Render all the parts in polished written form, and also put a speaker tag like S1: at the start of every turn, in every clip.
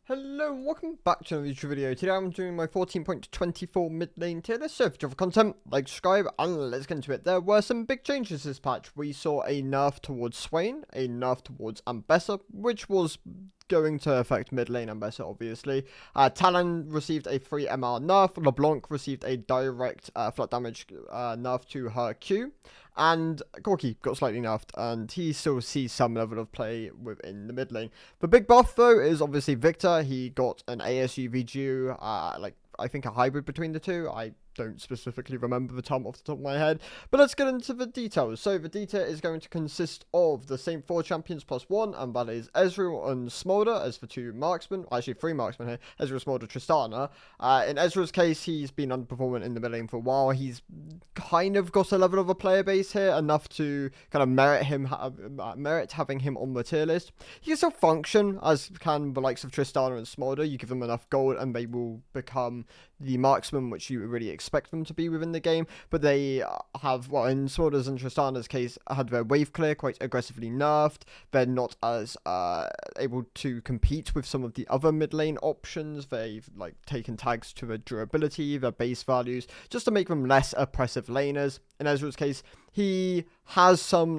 S1: Hello and welcome back to another YouTube video. Today I'm doing my 14.24 mid-lane tier list. So if you have content, like, subscribe, and let's get into it. There were some big changes this patch. We saw a nerf towards Swain, a nerf towards Ambessa, which was going to affect mid lane Ambessa, obviously. Talon received a free MR nerf. LeBlanc received a direct flat damage nerf to her Q. And Corki got slightly nerfed, and he still sees some level of play within the mid lane. The big buff, though, is obviously Victor. He got an ASU VGU, I think a hybrid between the two. I don't specifically remember the term off the top of my head, but let's get into the details. So the D tier is going to consist of the same 4 champions plus 1, and that is Ezreal and Smolder as the 2 marksmen. Actually 3 marksmen here: Ezreal, Smolder, Tristana. In Ezreal's case, he's been underperforming in the mid lane for a while. He's kind of got a level of a player base here, enough to kind of merit having him on the tier list. He can still function, as can the likes of Tristana and Smolder. You give them enough gold and they will become the marksman which you really expect them to be within the game. But they have, well, in Smolder's and Tristana's case, had their wave clear quite aggressively nerfed. They're not as able to compete with some of the other mid lane options. They've taken tags to their durability, their base values, just to make them less oppressive laners. In Ezreal's case, he has some,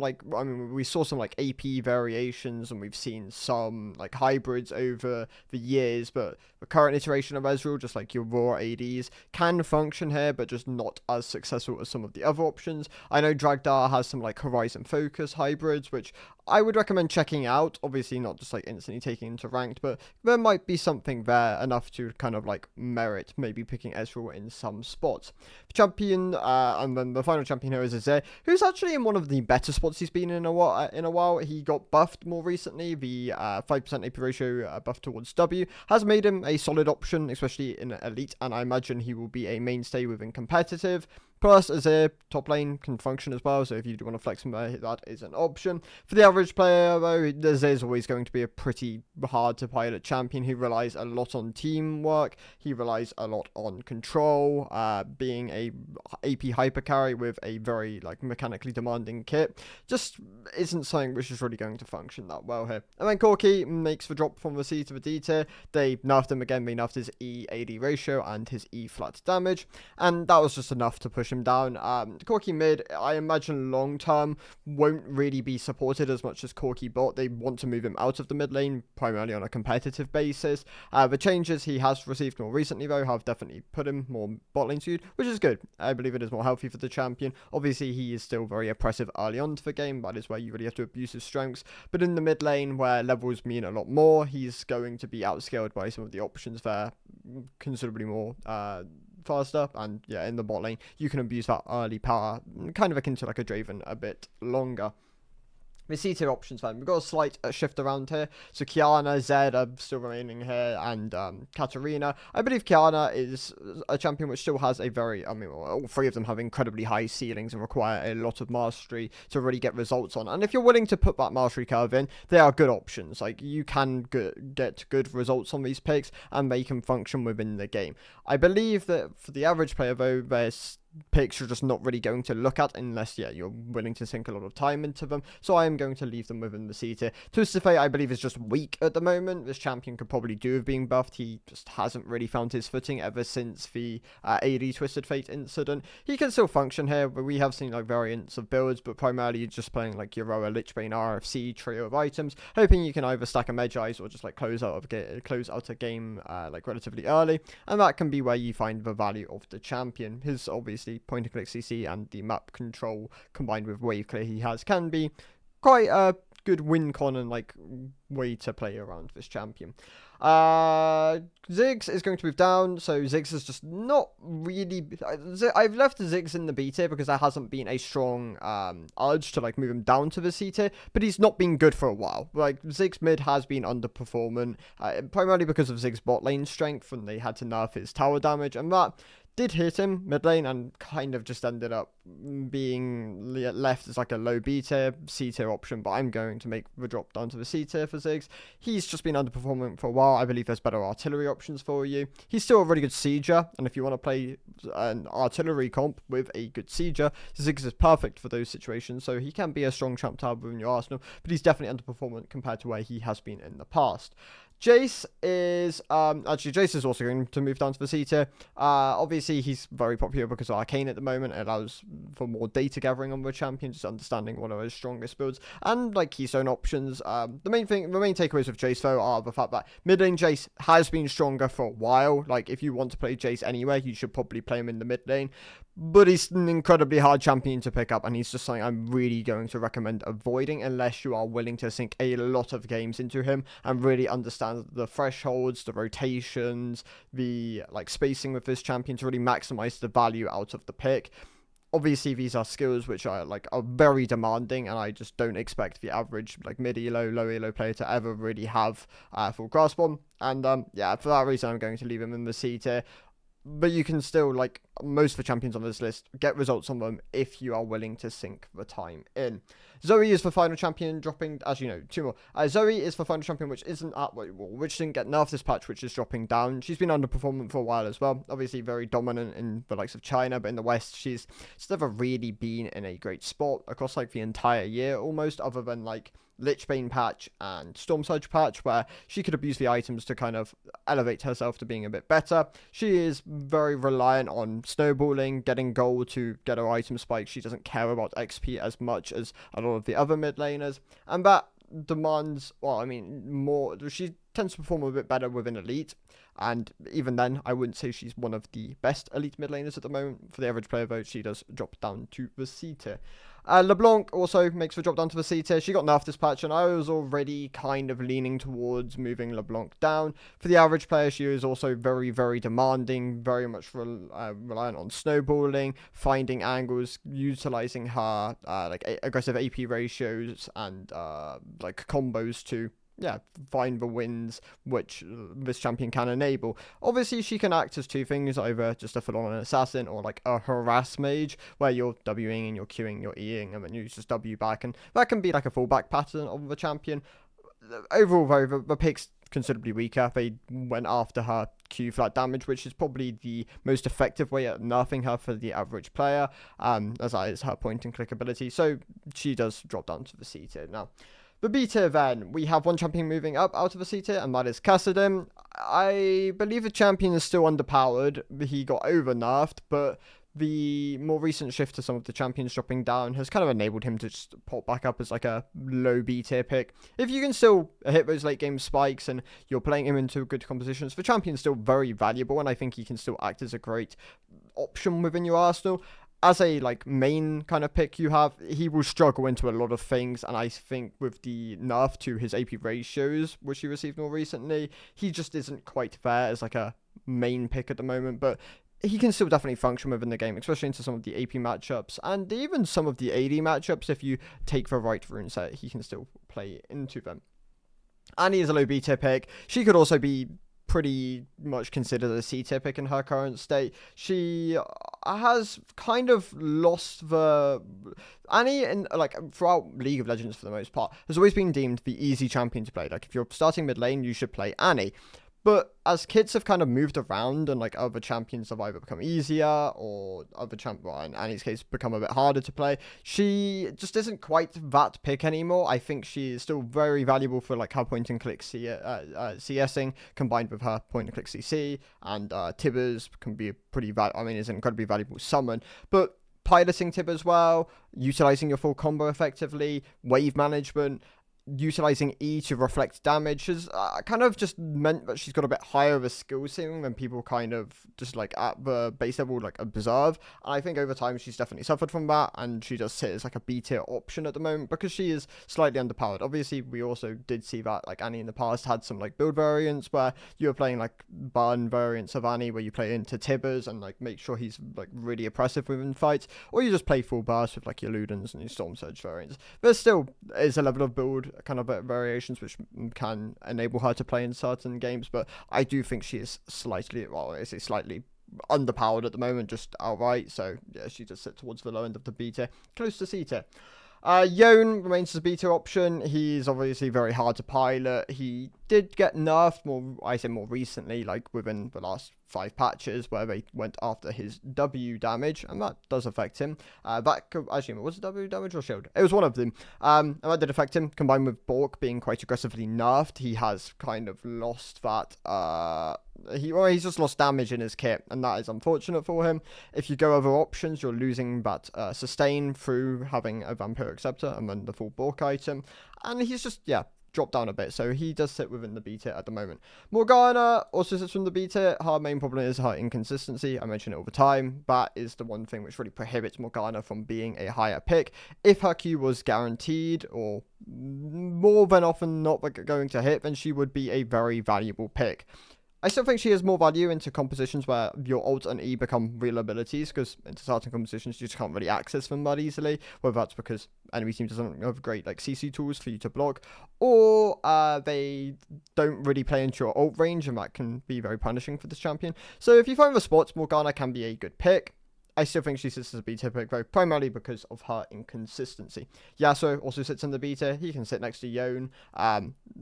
S1: we saw some AP variations, and we've seen some hybrids over the years, but the current iteration of Ezreal, just like your raw ADs, can function here, but just not as successful as some of the other options. I know Dragdar has some Horizon Focus hybrids, which I would recommend checking out. Obviously not just instantly taking into ranked, but there might be something there enough to kind of merit maybe picking Ezreal in some spots. The champion, and then the final champion here is Azir, who's actually in one of the better spots he's been in a while. He got buffed more recently. The 5% AP ratio buff towards W has made him a solid option, especially in Elite, and I imagine he will be a mainstay within competitive. Plus, Azir, top lane, can function as well, so if you do want to flex him there, that is an option. For the average player, though, Azir is always going to be a pretty hard-to-pilot champion. He relies a lot on teamwork, he relies a lot on control, being a AP hyper carry with a very, mechanically demanding kit, just isn't something which is really going to function that well here. And then Corki makes the drop from the C to the D tier. They nerfed him again, they nerfed his E-AD ratio and his E-flat damage, and that was just enough to push him down. Corki mid, I imagine long term, won't really be supported as much as Corki bot. They want to move him out of the mid lane, primarily on a competitive basis. The changes he has received more recently, though, have definitely put him more bot lane skewed, which is good. I believe it is more healthy for the champion. Obviously, he is still very oppressive early on to the game. That is where you really have to abuse his strengths. But in the mid lane, where levels mean a lot more, he's going to be outscaled by some of the options there considerably more faster, and yeah, in the bot lane you can abuse that early power, kind of akin to a Draven, a bit longer. The C tier options, then, we've got a slight shift around here. So Kiana, Zed are still remaining here, and Katarina. I believe Kiana is a champion which still has a very, all 3 of them have incredibly high ceilings and require a lot of mastery to really get results on. And if you're willing to put that mastery curve in, they are good options. You can get good results on these picks, and they can function within the game. I believe that for the average player, though, there's picks you're just not really going to look at unless, you're willing to sink a lot of time into them. So I am going to leave them within the C tier. Twisted Fate, I believe, is just weak at the moment. This champion could probably do with being buffed. He just hasn't really found his footing ever since the AD Twisted Fate incident. He can still function here, but we have seen variants of builds, but primarily just playing your Roa, Lichbane, RFC trio of items, hoping you can either stack a Medjais or just close out a game relatively early, and that can be where you find the value of the champion. His obviously point and click CC and the map control combined with wave clear he has can be quite a good win con and way to play around this champion. Ziggs is going to move down, so Ziggs is just not really. I've left Ziggs in the B tier because there hasn't been a strong urge to move him down to the C tier, but he's not been good for a while. Ziggs mid has been underperforming, primarily because of Ziggs bot lane strength, and they had to nerf his tower damage, and that did hit him mid lane and kind of just ended up being left as a low B tier, C tier option, but I'm going to make the drop down to the C tier for Ziggs. He's just been underperforming for a while. I believe there's better artillery options for you. He's still a really good sieger, and if you want to play an artillery comp with a good sieger, Ziggs is perfect for those situations, so he can be a strong champ to have within your arsenal, but he's definitely underperforming compared to where he has been in the past. Jace is actually Jace is also going to move down to the C tier. Obviously he's very popular because of Arcane at the moment. It allows for more data gathering on the champion, just understanding one of his strongest builds and like keystone options. The main takeaways with Jace though are the fact that mid lane Jace has been stronger for a while. Like if you want to play Jace anywhere, you should probably play him in the mid lane. But he's an incredibly hard champion to pick up, and he's just something I'm really going to recommend avoiding unless you are willing to sink a lot of games into him and really understand the thresholds, the rotations, the like spacing with this champion to really maximize the value out of the pick. Obviously, these are skills which are very demanding, and I just don't expect the average like mid elo, low elo player to ever really have full grasp on. And yeah, for that reason, I'm going to leave him in the C tier. But you can still, like most of the champions on this list, get results on them if you are willing to sink the time in. Zoe is the final champion, dropping, as you know, two more. Zoe is the final champion, which isn't which didn't get nerfed this patch, which is dropping down. She's been underperforming for a while as well. Obviously, very dominant in the likes of China, but in the West, she's never really been in a great spot across like the entire year, almost, other than like Lichbane patch and Storm Surge patch, where she could abuse the items to kind of elevate herself to being a bit better. She is very reliant on snowballing, getting gold to get her item spike. She doesn't care about XP as much as a lot of the other mid laners, and that demands, well, I mean, more. She tends to perform a bit better within Elite, and even then, I wouldn't say she's one of the best Elite mid laners at the moment. For the average player vote, she does drop down to the C tier. LeBlanc also makes the drop down to the C tier. She got nerfed this patch, and I was already kind of leaning towards moving LeBlanc down. For the average player, she is also very, very demanding, very much reliant on snowballing, finding angles, utilizing her aggressive AP ratios and like combos to find the wins which this champion can enable. Obviously, she can act as two things, either just a full-on assassin or like a harass mage, where you're Wing and you're Qing, you're Eing, and then you just W back, and that can be like a fallback pattern of the champion. Overall, though, the pick's considerably weaker. They went after her Q flat damage, which is probably the most effective way at nerfing her for the average player, as that is her point and click ability, so she does drop down to the C tier. Now, the B tier then, we have one champion moving up out of the C tier, and that is Kassadin. I believe the champion is still underpowered. He got over nerfed, but the more recent shift to some of the champions dropping down has kind of enabled him to just pop back up as like a low B tier pick. If you can still hit those late game spikes and you're playing him into good compositions, the champion's still very valuable, and I think he can still act as a great option within your arsenal. As a like main kind of pick he will struggle into a lot of things, and I think with the nerf to his AP ratios, which he received more recently, he just isn't quite there as like a main pick at the moment, but he can still definitely function within the game, especially into some of the AP matchups and even some of the AD matchups. If you take the right rune set, he can still play into them. Annie is a low B tier pick. She could also be pretty much considered a C tier pick in her current state. She has kind of lost the Annie, and like throughout League of Legends for the most part, has always been deemed the easy champion to play. Like if you're starting mid lane, you should play Annie. But as kits have kind of moved around and like other champions have either become easier or in Annie's case, become a bit harder to play, she just isn't quite that pick anymore. I think she is still very valuable for like her point and click CSing combined with her point and click CC, and Tibbers can be is an incredibly valuable summon. But piloting Tib as well, utilizing your full combo effectively, wave management, utilizing E to reflect damage has kind of just meant that she's got a bit higher of a skill ceiling than people kind of just like at the base level like observe. And I think over time she's definitely suffered from that, and she does sit as like a B tier option at the moment because she is slightly underpowered. Obviously, we also did see that like Annie in the past had some like build variants where you were playing like burn variants of Annie where you play into Tibbers and like make sure he's like really oppressive within fights, or you just play full burst with like your Ludens and your Storm Surge variants. There still is a level of build kind of variations which can enable her to play in certain games, but I do think she is slightly underpowered at the moment, just outright. So yeah, she does sit towards the low end of the B tier, close to C tier. Yone remains as a B tier option. He's obviously very hard to pilot. He did get nerfed more, I say more recently, like within the last 5 patches, where they went after his W damage, and that does affect him. Actually, was it W damage or shield? It was one of them. And that did affect him, combined with Bork being quite aggressively nerfed. He has kind of lost that, he's just lost damage in his kit, and that is unfortunate for him. If you go other options, you're losing that sustain through having a Vampiric Scepter and then the full Bork item, and he's just, yeah, dropped down a bit, so he does sit within the B tier at the moment. Morgana also sits from the B tier. Her main problem is her inconsistency. I mention it all the time. That is the one thing which really prohibits Morgana from being a higher pick. If her Q was guaranteed, or more than often not going to hit, then she would be a very valuable pick. I still think she has more value into compositions where your ult and E become real abilities, because into certain compositions you just can't really access them that easily, whether that's because enemy team doesn't have great like CC tools for you to block, or they don't really play into your ult range, and that can be very punishing for this champion. So if you find the spots, Morgana can be a good pick. I still think she sits as a B tier pick, though, primarily because of her inconsistency. Yasuo also sits in the B tier. He can sit next to Yone.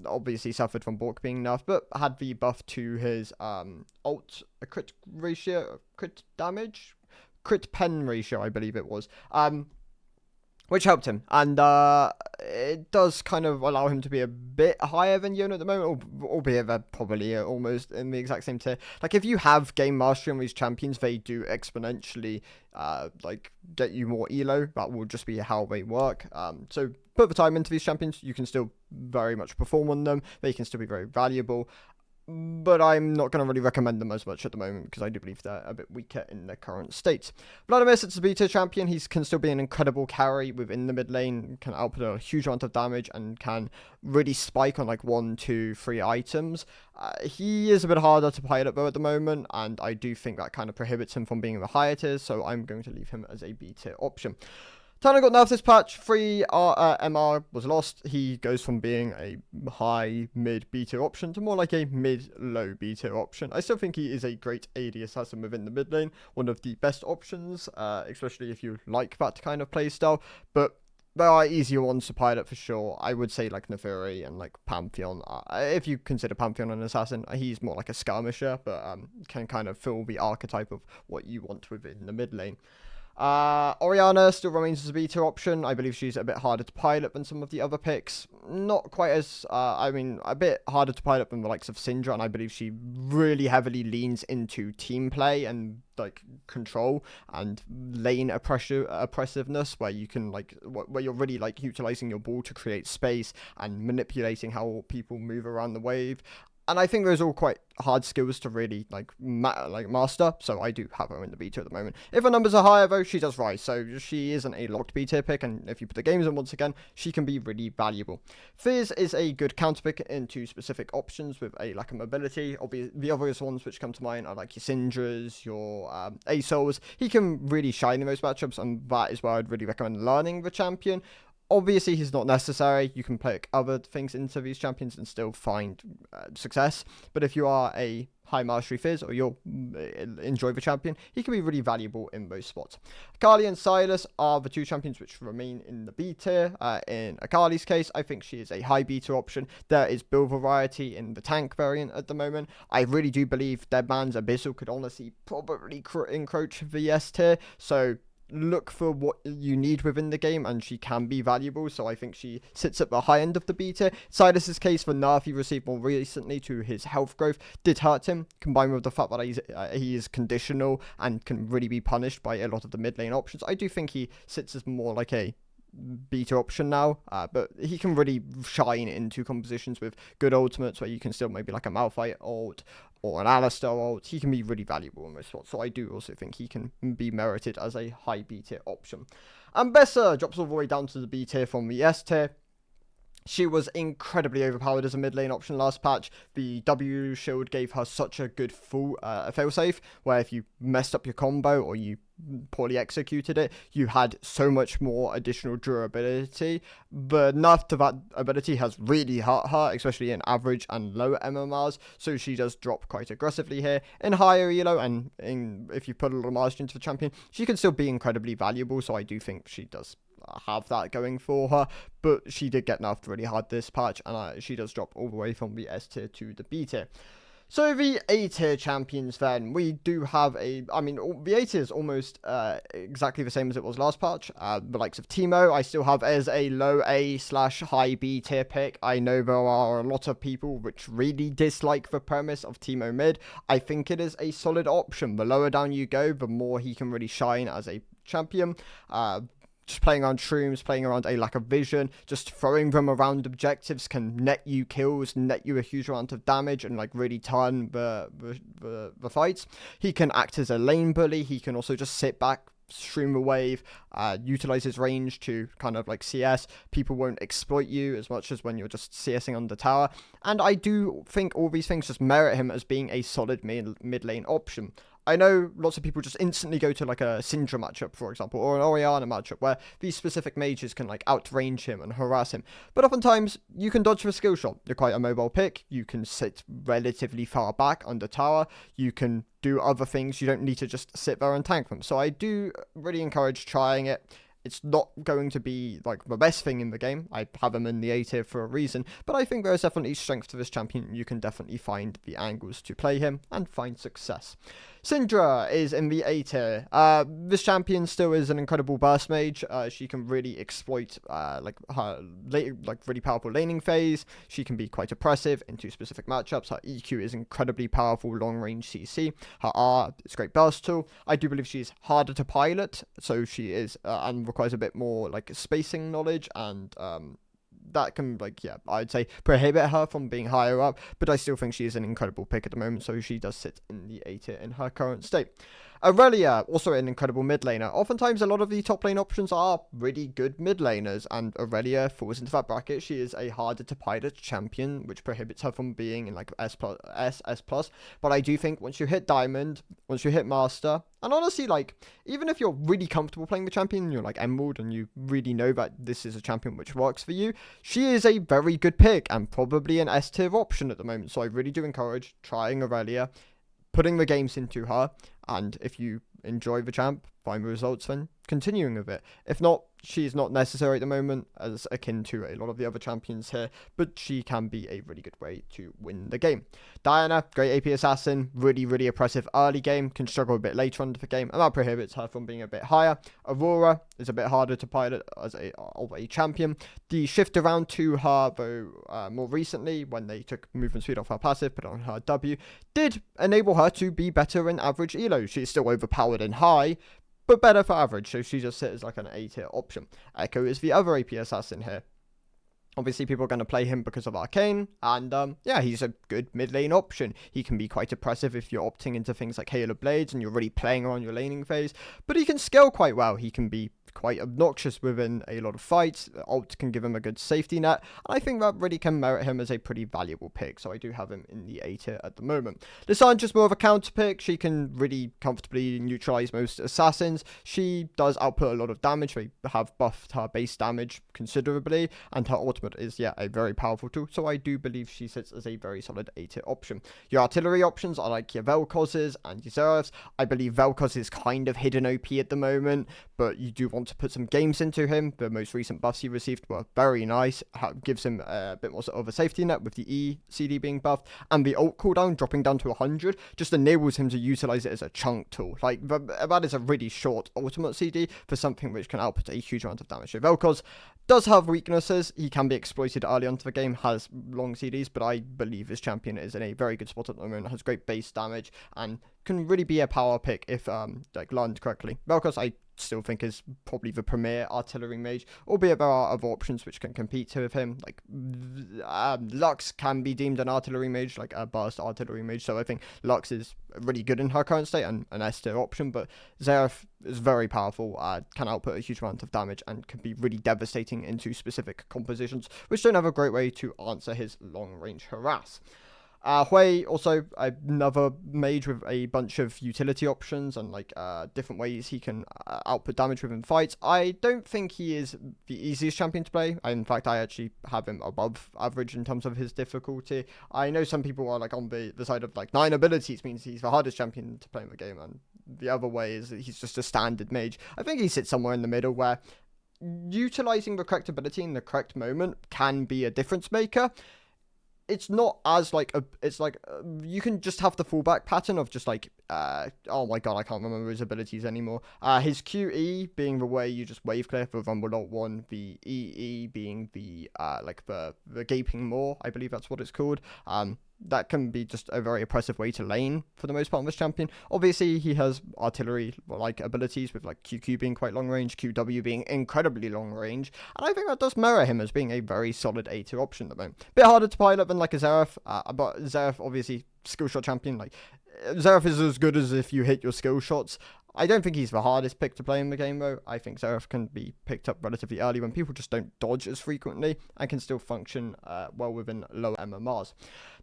S1: Obviously suffered from Bork being nerfed, but had the buff to his ult, a crit ratio, crit damage, crit pen ratio, I believe it was. Which helped him, and it does kind of allow him to be a bit higher than Yone at the moment, albeit they're probably almost in the exact same tier. Like, if you have game mastery on these champions, they do exponentially like get you more elo. That will just be how they work. So put the time into these champions, you can still very much perform on them. They can still be very valuable. But I'm not going to really recommend them as much at the moment, because I do believe they're a bit weaker in their current state. Vladimir sits as a B-tier champion. He can still be an incredible carry within the mid lane, can output a huge amount of damage, and can really spike on like 1, 2, 3 items. He is a bit harder to pilot though at the moment, and I do think that kind of prohibits him from being in the higher tiers, so I'm going to leave him as a B-tier option. Tana got nerfed this patch. 3 MR was lost. He goes from being a high mid B tier option to more like a mid low B tier option. I still think he is a great AD assassin within the mid lane, one of the best options, especially if you like that kind of playstyle. But there are easier ones to pilot for sure. I would say like Neferi and like Pantheon. If you consider Pantheon an assassin, he's more like a skirmisher, but can kind of fill the archetype of what you want within the mid lane. Orianna still remains as a B-tier option. I believe she's a bit harder to pilot than some of the other picks. Not quite as, a bit harder to pilot than the likes of Syndra, and I believe she really heavily leans into team play and like control and lane oppressiveness, where you can like where you're really like utilizing your ball to create space and manipulating how people move around the wave. And I think those are all quite hard skills to really master, so I do have her in the B tier at the moment. If her numbers are higher though, she does rise, so she isn't a locked B tier pick, and if you put the games in once again, she can be really valuable. Fizz is a good counter pick into specific options with a lack of mobility. The obvious ones which come to mind are like your Syndras, your ASOLs. He can really shine in those matchups, and that is where I'd really recommend learning the champion. Obviously, he's not necessary. You can pick other things into these champions and still find success. But if you are a high mastery Fizz, or you'll enjoy the champion, he can be really valuable in those spots. Akali and Sylas are the 2 champions which remain in the B tier. In Akali's case, I think she is a high B tier option. There is build variety in the tank variant at the moment. I really do believe Deadman's Abyssal could honestly probably encroach the S tier. So look for what you need within the game, and she can be valuable, so I think she sits at the high end of the B tier. Sylas' case, for nerf he received more recently to his health growth did hurt him, combined with the fact that he is conditional and can really be punished by a lot of the mid lane options. I do think he sits as more like a beta option now, but he can really shine into compositions with good ultimates where you can still maybe like a Malphite ult or an Alistar ult. He can be really valuable in those spots, so I do also think he can be merited as a high B tier option. And Bessa drops all the way down to the B tier from the S tier. She was incredibly overpowered as a mid lane option last patch. The W shield gave her such a good full failsafe, where if you messed up your combo or you poorly executed it, you had so much more additional durability. The nerf to that ability has really hurt her, especially in average and low MMRs, so she does drop quite aggressively here. In higher elo, and if you put a little margin into the champion, she can still be incredibly valuable, so I do think she does have that going for her, but she did get nerfed really hard this patch, and she does drop all the way from the S tier to the B tier. So the A tier champions then, we do have the A tier is almost exactly the same as it was last patch. The likes of Teemo, I still have as a low A/high B tier pick. I know there are a lot of people which really dislike the premise of Teemo mid. I think it is a solid option. The lower down you go, the more he can really shine as a champion. Just playing around shrooms, playing around a lack of vision, just throwing them around objectives can net you kills, net you a huge amount of damage, and like really turn the fights. He can act as a lane bully. He can also just sit back, stream a wave, utilize his range to kind of like CS. People won't exploit you as much as when you're just CSing on the tower. And I do think all these things just merit him as being a solid mid lane option. I know lots of people just instantly go to like a Syndra matchup, for example, or an Orianna matchup where these specific mages can like outrange him and harass him. But oftentimes you can dodge the skill shot. You're quite a mobile pick. You can sit relatively far back under tower. You can do other things. You don't need to just sit there and tank them. So I do really encourage trying it. It's not going to be like the best thing in the game. I have him in the A tier for a reason, but I think there is definitely strength to this champion. You can definitely find the angles to play him and find success. Syndra is in the A tier. This champion still is an incredible burst mage. She can really exploit like her really powerful laning phase. She can be quite oppressive into specific matchups. Her EQ is incredibly powerful long range CC. Her R is a great burst tool. I do believe she's harder to pilot, so she is and requires a bit more like spacing knowledge, and that can I'd say prohibit her from being higher up, but I still think she is an incredible pick at the moment, so she does sit in the A tier in her current state. Aurelia, also an incredible mid laner. Oftentimes a lot of the top lane options are really good mid laners, and Aurelia falls into that bracket. She is a harder to pilot champion, which prohibits her from being in like S+, but I do think once you hit Diamond, once you hit Master, and honestly, like, even if you're really comfortable playing the champion, you're like Emerald, and you really know that this is a champion which works for you, she is a very good pick, and probably an S tier option at the moment, so I really do encourage trying Aurelia, putting the games into her, and if you enjoy the champ, find the results, then continuing with it. If not, she's not necessary at the moment, as akin to a lot of the other champions here, but she can be a really good way to win the game. Diana, great AP assassin, really oppressive early game, can struggle a bit later on in the game, and that prohibits her from being a bit higher. Aurora is a bit harder to pilot as a champion. The shift around to her, though, more recently, when they took movement speed off her passive, put on her W, did enable her to be better in average elo. She's still overpowered in high, but better for average, so she just sits as like an A tier option. Echo is the other AP assassin here. Obviously, people are going to play him because of Arcane, and he's a good mid lane option. He can be quite oppressive if you're opting into things like Hail of Blades and you're really playing around your laning phase, but he can scale quite well. He can be quite obnoxious within a lot of fights. Ult can give him a good safety net, and I think that really can merit him as a pretty valuable pick, so I do have him in the A tier at the moment. Lissandra more of a counter pick. She can really comfortably neutralize most assassins. She does output a lot of damage. They have buffed her base damage considerably, and her ultimate is a very powerful tool, so I do believe she sits as a very solid A tier option. Your artillery options are like your Vel'Koz's and your Zeref's. I believe Vel'Koz is kind of hidden OP at the moment, but you do want to put some games into him. The most recent buffs he received were very nice. Gives him a bit more sort of a safety net with the E CD being buffed, and the ult cooldown dropping down to 100 just enables him to utilize it as a chunk tool. Like, that is a really short ultimate CD for something which can output a huge amount of damage. So Vel'Koz does have weaknesses. He can be exploited early onto the game, has long CDs, but I believe his champion is in a very good spot at the moment, has great base damage, and can really be a power pick if learned correctly. Vel'Koz, I still think, is probably the premier artillery mage, albeit there are other options which can compete with him. Like Lux can be deemed an artillery mage, like a burst artillery mage, so I think Lux is really good in her current state and an S tier option, but Zeref is very powerful, can output a huge amount of damage, and can be really devastating into specific compositions, which don't have a great way to answer his long range harass. Hui, also another mage with a bunch of utility options and different ways he can output damage within fights. I don't think he is the easiest champion to play. In fact, I actually have him above average in terms of his difficulty. I know some people are on the side of 9 abilities means he's the hardest champion to play in the game, and the other way is that he's just a standard mage. I think he sits somewhere in the middle where utilizing the correct ability in the correct moment can be a difference maker. It's not as like you can just have the fallback pattern of just like oh my god, I can't remember his abilities anymore. His QE being the way you just wave clear for Rumble Alt 1, the EE being the like the gaping maw, I believe that's what it's called. That can be just a very oppressive way to lane for the most part of this champion. Obviously, he has artillery-like abilities with like QQ being quite long range, QW being incredibly long range, and I think that does merit him as being a very solid A tier option at the moment. Bit harder to pilot than like a Xerath, but Xerath obviously skill shot champion. Like Xerath is as good as if you hit your skill shots. I don't think he's the hardest pick to play in the game, though. I think Xerath can be picked up relatively early when people just don't dodge as frequently and can still function well within lower MMRs.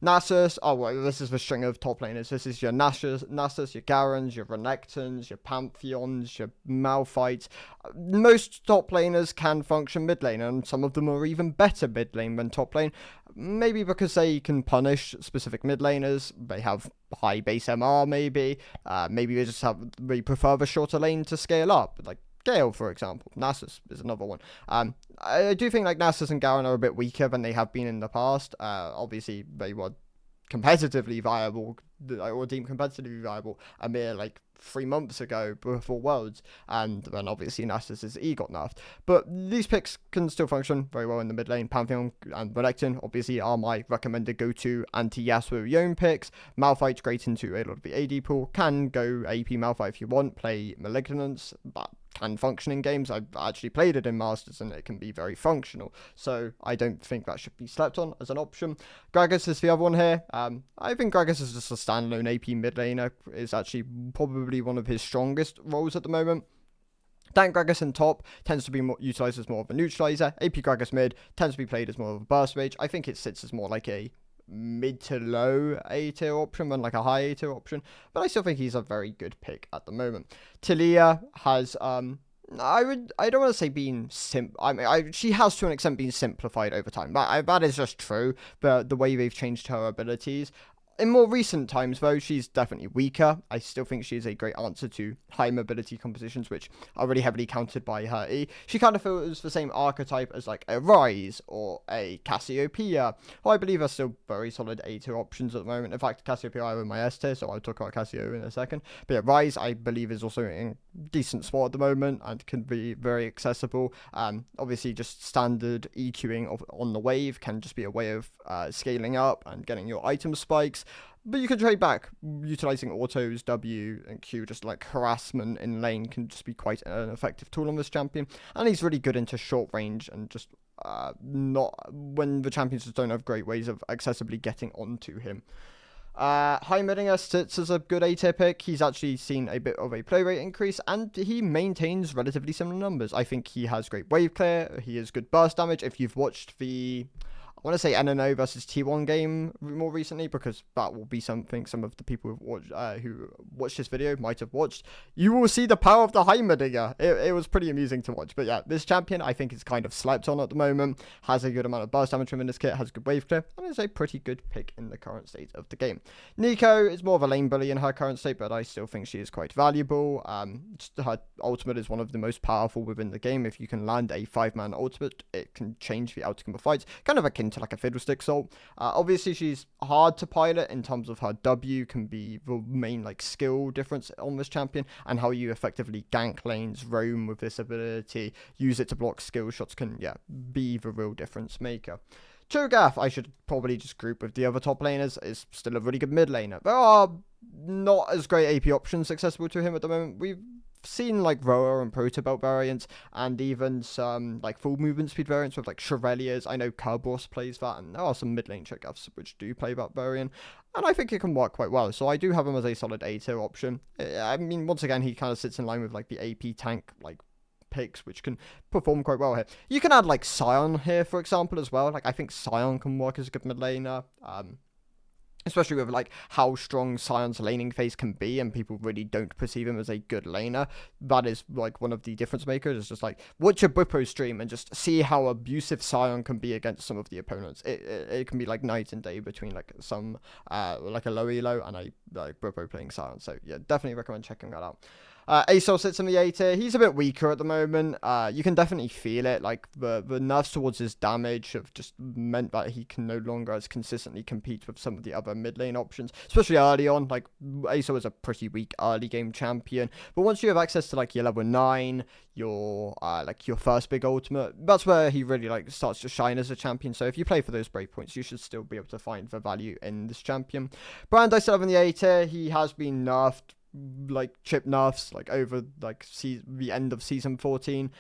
S1: Nasus, oh, well, this is the string of top laners. This is your Nasus, your Garens, your Renekton's, your Pantheons, your Malphites. Most top laners can function mid lane, and some of them are even better mid lane than top lane. Maybe because they can punish specific mid laners. They have high base MR, maybe. Maybe they prefer the shorter lane to scale up, like Gale, for example. Nasus is another one. I do think like Nasus and Garen are a bit weaker than they have been in the past. Obviously, they were competitively viable, or deemed competitively viable, a mere like 3 months ago before Worlds, and then obviously Nasus's E got nerfed. But these picks can still function very well in the mid lane. Pantheon and Renekton obviously are my recommended go-to anti-Yasuo Yone picks. Malphite great into a lot of the AD pool. Can go AP Malphite if you want, play Malignance, but can function in games. I've actually played it in Masters and it can be very functional, so I don't think that should be slept on as an option. Gragas is the other one here. I think Gragas is just a standalone AP mid laner. Is actually probably one of his strongest roles at the moment. Tank Gragas in top tends to be utilized as more of a neutralizer. AP Gragas mid tends to be played as more of a burst mage. I think it sits as more like a mid to low A tier option than like a high A tier option, but I still think he's a very good pick at the moment. Talia has I don't want to say being she has to an extent been simplified over time. That is just true, but the way they've changed her abilities. In more recent times, though, she's definitely weaker. I still think she is a great answer to high mobility compositions, which are really heavily countered by her E. She kind of feels the same archetype as like a Ryze or a Cassiopeia, who I believe are still very solid A tier options at the moment. In fact, Cassiopeia are in my S tier, so I'll talk about Cassio in a second. But yeah, Ryze, I believe, is also in decent spot at the moment and can be very accessible. Obviously, just standard EQing on the wave can just be a way of scaling up and getting your item spikes. But you can trade back, utilizing autos, W and Q, just like harassment in lane can just be quite an effective tool on this champion. And he's really good into short range and just not when the champions just don't have great ways of accessibly getting onto him. Heimerdinger sits as a good A tier pick. He's actually seen a bit of a play rate increase and he maintains relatively similar numbers. I think he has great wave clear, he has good burst damage. If you've watched the I want to say NNO versus T1 game more recently, because that will be something some of the people who watched this video might have watched. You will see the power of the Heimerdinger. It was pretty amusing to watch. But yeah, this champion I think is kind of slept on at the moment. Has a good amount of burst damage in this kit, has good wave clear, and is a pretty good pick in the current state of the game. Nico is more of a lane bully in her current state, but I still think she is quite valuable. Her ultimate is one of the most powerful within the game. If you can land a 5-man ultimate, it can change the outcome of fights. Kind of akin to like a Fiddlestick Salt. Obviously, she's hard to pilot in terms of her W can be the main like skill difference on this champion, and how you effectively gank lanes, roam with this ability, use it to block skill shots can be the real difference maker. Cho'Gath, I should probably just group with the other top laners, is still a really good mid laner. There are not as great AP options accessible to him at the moment. We've seen like Roa and Protobelt variants, and even some like full movement speed variants with like Chevaliers. I know Kerberos plays that, and there are some mid lane Cho'Gaths which do play that variant, and I think it can work quite well. So I do have him as a solid A tier option. I mean, once again, he kind of sits in line with like the AP tank like picks, which can perform quite well here. You can add like Sion here, for example, as well. Like I think Sion can work as a good mid laner. Especially with like how strong Sion's laning phase can be, and people really don't perceive him as a good laner. That is like one of the difference makers. It's just like watch a Bwipo stream and just see how abusive Sion can be against some of the opponents. It can be like night and day between like some like a low elo and a like Bwipo playing Sion. So yeah, definitely recommend checking that out. Aesol sits in the A tier. He's a bit weaker at the moment. You can definitely feel it. Like the nerfs towards his damage have just meant that he can no longer as consistently compete with some of the other mid lane options, especially early on. Like Aesol is a pretty weak early game champion, but once you have access to like your level 9, your like your first big ultimate, that's where he really like starts to shine as a champion. So if you play for those breakpoints, you should still be able to find the value in this champion. Brand I still have in the A tier. He has been nerfed, like chip nerfs, like over like the end of season 14.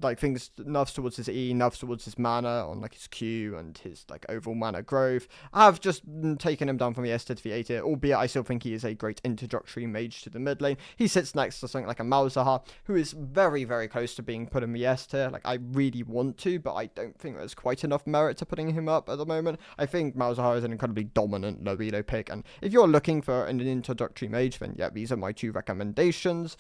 S1: Like things nerfs towards his E, nerfs towards his mana on like his Q and his like overall mana growth. I have just taken him down from the S tier to the A tier, albeit I still think he is a great introductory mage to the mid lane. He sits next to something like a Malzahar, who is very, very close to being put in the S tier. Like I really want to, but I don't think there's quite enough merit to putting him up at the moment. I think Malzahar is an incredibly dominant low elo pick, and if you're looking for an introductory mage, then yeah, these are my 2 recommendations.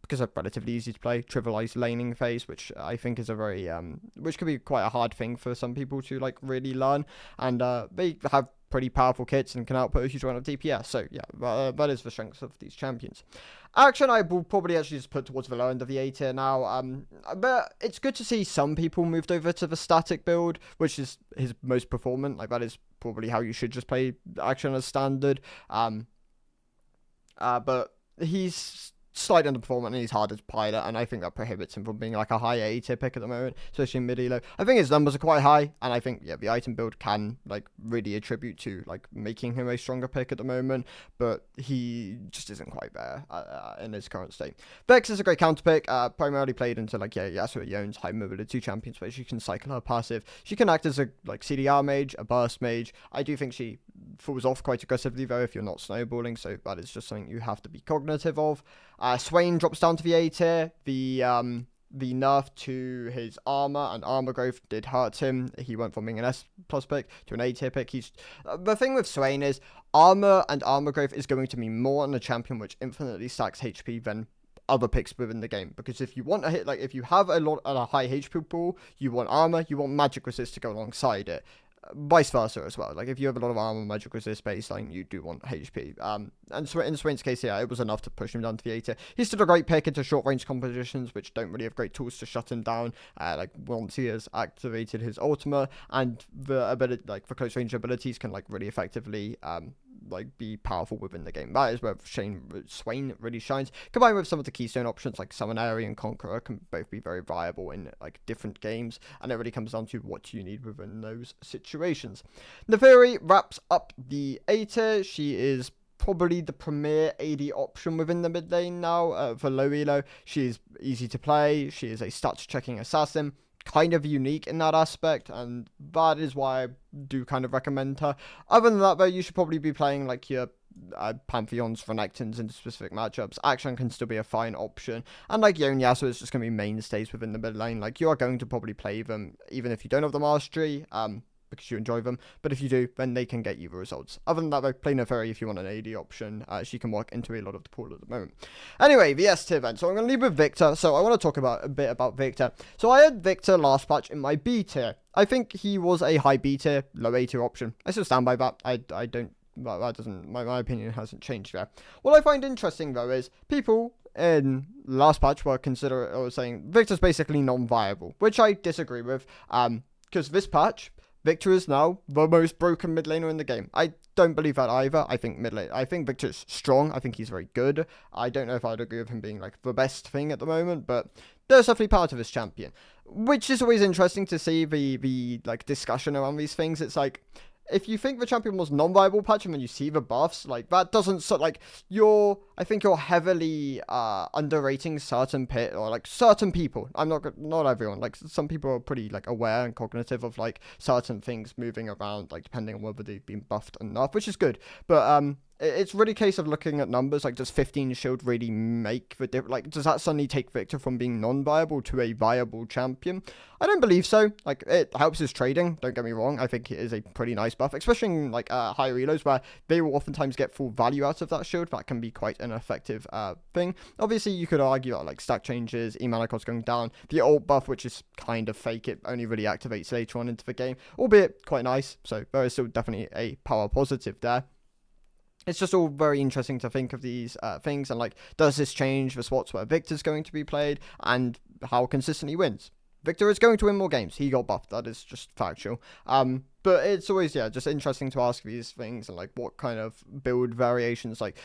S1: Because they're relatively easy to play. Trivialized laning phase, which I think is a very which could be quite a hard thing for some people to like really learn, and they have pretty powerful kits and can output a huge amount of DPS. So yeah, that is the strength of these champions. Action I will probably actually just put towards the low end of the A tier now, but it's good to see some people moved over to the static build, which is his most performant. Like that is probably how you should just play Action as standard. But he's slightly underperforming and he's harder to pilot, and I think that prohibits him from being like a high A tier pick at the moment, especially in mid elo. I think his numbers are quite high, and I think yeah, the item build can like really attribute to like making him a stronger pick at the moment, but he just isn't quite there in his current state. Vex is a great counter pick, primarily played into like Yasuo Yone's high mobility champions, where she can cycle her passive. She can act as a like CDR mage, a burst mage. I do think she falls off quite aggressively though if you're not snowballing, so that is just something you have to be cognitive of. Swain drops down to the A tier. The nerf to his armor and armor growth did hurt him. He went from being an S plus pick to an A tier pick. He's the thing with Swain is armor and armor growth is going to be more on a champion which infinitely stacks HP than other picks within the game, because if you want to hit, like if you have a high HP pool, you want armor, you want magic resist to go alongside it. Vice versa as well. Like if you have a lot of armor, magic resist baseline, you do want HP. And so in Swain's case, yeah, it was enough to push him down to the A tier. He's still a great pick into short range compositions, which don't really have great tools to shut him down. Like once he has activated his ultimate, and the ability, like the close range abilities, can like really effectively like be powerful within the game. That is where Swain really shines. Combined with some of the keystone options like Summon Area and Conqueror can both be very viable in like different games, and it really comes down to what you need within those situations. Neferi wraps up the A tier. She is probably the premier AD option within the mid lane now for low elo. She is easy to play. She is a stats checking assassin, kind of unique in that aspect, and that is why I do kind of recommend her. Other than that though, you should probably be playing like your Pantheons, Renekton's into specific matchups. Action can still be a fine option, and like Yone Yasuo is just going to be mainstays within the mid lane. Like you are going to probably play them even if you don't have the mastery, because you enjoy them, but if you do, then they can get you the results. Other than that though, play Neferi if you want an AD option. She can work into a lot of the pool at the moment. Anyway, the S tier then. So I'm going to leave with Victor. So I want to talk a bit about Victor. So I had Victor last patch in my B tier. I think he was a high B tier, low A tier option. I still stand by that. I don't, that doesn't, my opinion hasn't changed there. What I find interesting though is people in last patch were saying Victor's basically non-viable, which I disagree with, because this patch, Victor is now the most broken mid laner in the game. I don't believe that either. I think Victor's strong. I think he's very good. I don't know if I'd agree with him being like the best thing at the moment, but there's definitely part of his champion, which is always interesting to see the like discussion around these things. It's like, if you think the champion was non-viable patch and then you see the buffs, like that doesn't like I think you're heavily underrating certain or like certain people. I'm not everyone. Like some people are pretty like aware and cognitive of like certain things moving around, like depending on whether they've been buffed enough, which is good. But it's really a case of looking at numbers. Like, does 15 shield really make the difference? Like, does that suddenly take Victor from being non-viable to a viable champion? I don't believe so. Like, it helps his trading, don't get me wrong. I think it is a pretty nice buff, especially in like higher elos where they will oftentimes get full value out of that shield. That can be quite an effective thing. Obviously, you could argue that like stack changes, E-mana cost going down, the ult buff, which is kind of fake, it only really activates later on into the game, albeit quite nice. So there is still definitely a power positive there. it's just all very interesting to think of these things, and like, does this change the spots where Victor's going to be played and how consistent he wins? Victor is going to win more games. He got buffed. That is just factual. But it's always, yeah, just interesting to ask these things, and like what kind of build variations like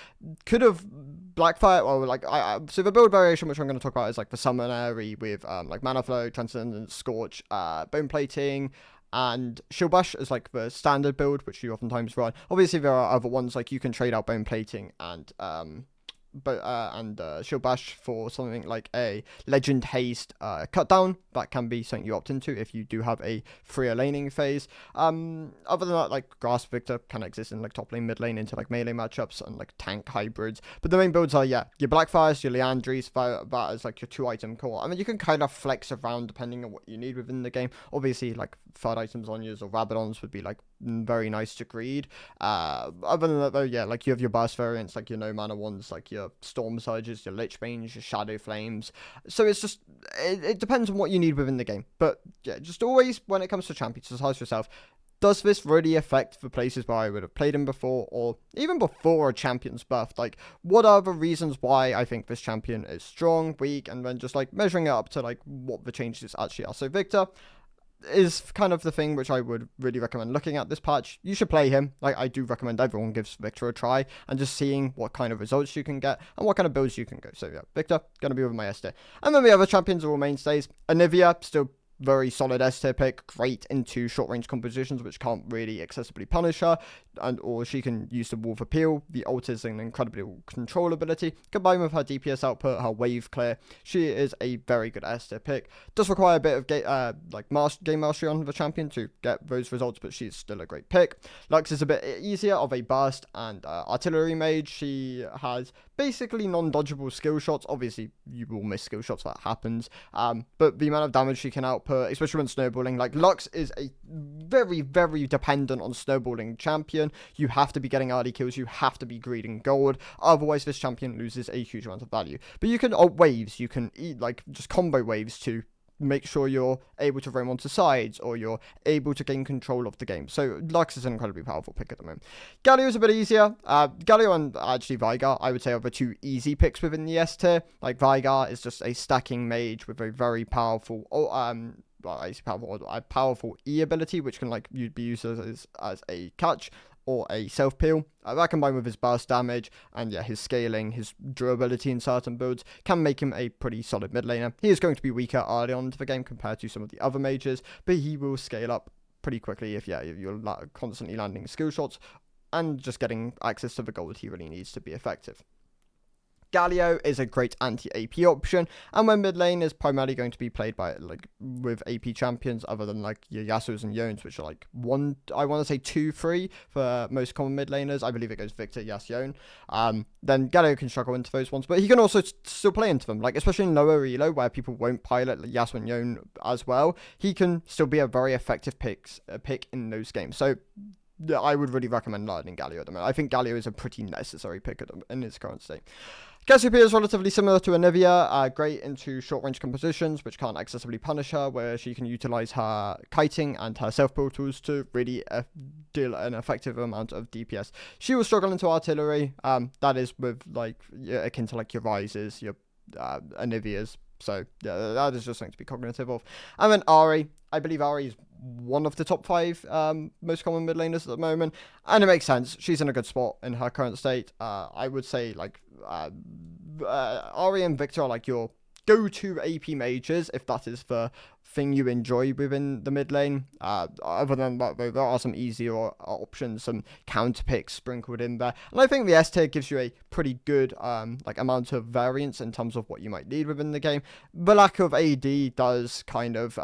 S1: could have Blackfire, or like so the build variation which I'm going to talk about is like the Summonary with like Mana Flow, Transcendence, Scorch, Bone Plating, and Shield Bash is like the standard build which you oftentimes run. Obviously there are other ones, like you can trade out Bone Plating and Shield Bash for something like a Legend Haste cut down. That can be something you opt into if you do have a freer laning phase. Other than that, like Grasp Victor can exist in like top lane, mid lane, into like melee matchups and like tank hybrids. But the main builds are, yeah, your Blackfires, your Leandries, that is like your 2-item core. I mean, you can kind of flex around depending on what you need within the game. Obviously, like third items on yours or Rabadons would be like very nice to greed. Other than that though, yeah, like you have your burst variants, like your no mana ones, like your Storm Surges, your Lich Banes, your Shadow Flames. So it's just, it depends on what you need within the game. But yeah, just always when it comes to champions, just ask yourself, does this really affect the places where I would have played him before, or even before a champion's buff? Like, what are the reasons why I think this champion is strong, weak, and then just like measuring it up to like what the changes actually are. So Victor is kind of the thing which I would really recommend looking at this patch. You should play him. Like, I do recommend everyone gives Victor a try, and just seeing what kind of results you can get and what kind of builds you can go. So yeah, Victor gonna be with my S tier. And then the other champions are all mainstays. Anivia, still very solid S tier pick, great into short range compositions which can't really accessibly punish her, and or she can use the Wolf Appeal. The ult is an incredible control ability. Combined with her DPS output, her wave clear, she is a very good S tier pick. Does require a bit of game mastery on the champion to get those results, but she's still a great pick. Lux is a bit easier of a burst and artillery mage. She has basically non-dodgeable skill shots. Obviously, you will miss skill shots, that happens. But the amount of damage she can output, especially when snowballing, like Lux is a very, very dependent on snowballing champion. You have to be getting early kills, you have to be greeding gold, otherwise this champion loses a huge amount of value. But you can ult waves, you can eat like just combo waves to make sure you're able to roam onto sides, or you're able to gain control of the game. So Lux is an incredibly powerful pick at the moment. Galio is a bit easier. Galio and actually Veigar, I would say, are the two easy picks within the S tier. Like Veigar is just a stacking mage with a very powerful a powerful E ability, which can like you'd be used as a catch or a self-peel. That combined with his burst damage and yeah, his scaling, his durability in certain builds, can make him a pretty solid mid laner. He is going to be weaker early on into the game compared to some of the other mages, but he will scale up pretty quickly if you're constantly landing skill shots and just getting access to the gold he really needs to be effective. Galio is a great anti-AP option, and when mid lane is primarily going to be played by like with AP champions other than like your Yasuos and Yones, which are like I want to say 2-3 for most common mid laners. I believe it goes Victor, Yas, Yone. Then Galio can struggle into those ones, but he can also still play into them, like especially in lower elo where people won't pilot like Yasuo and Yone as well. He can still be a very effective pick in those games. So yeah, I would really recommend learning Galio at the moment. I think Galio is a pretty necessary pick in its current state. Cassiopeia is relatively similar to Anivia, great into short-range compositions, which can't excessively punish her, where she can utilize her kiting and her self-build tools to really deal an effective amount of DPS. She will struggle into artillery, that is with, like, akin to, like, your Rises, your Anivias. So, yeah, that is just something to be cognitive of. And then Ahri. I believe Ahri is one of the top 5 most common mid laners at the moment, and it makes sense. She's in a good spot in her current state. I would say, like, Ahri and Victor are like your go-to AP mages if that is the thing you enjoy within the mid lane. Other than that, though, there are some easier options, some counter picks sprinkled in there, and I think the S tier gives you a pretty good like amount of variance in terms of what you might need within the game. The lack of AD does kind of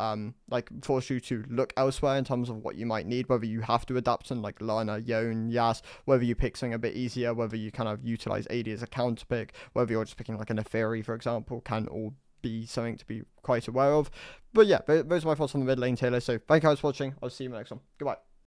S1: like force you to look elsewhere in terms of what you might need, whether you have to adapt and like Lana, Yone, Yas, whether you pick something a bit easier, whether you kind of utilize AD as a counter pick, whether you're just picking like an Neferi, for example, can all be something to be quite aware of. But yeah, those are my thoughts on the mid lane tier list. So thank you guys for watching. I'll see you in the next one. Goodbye.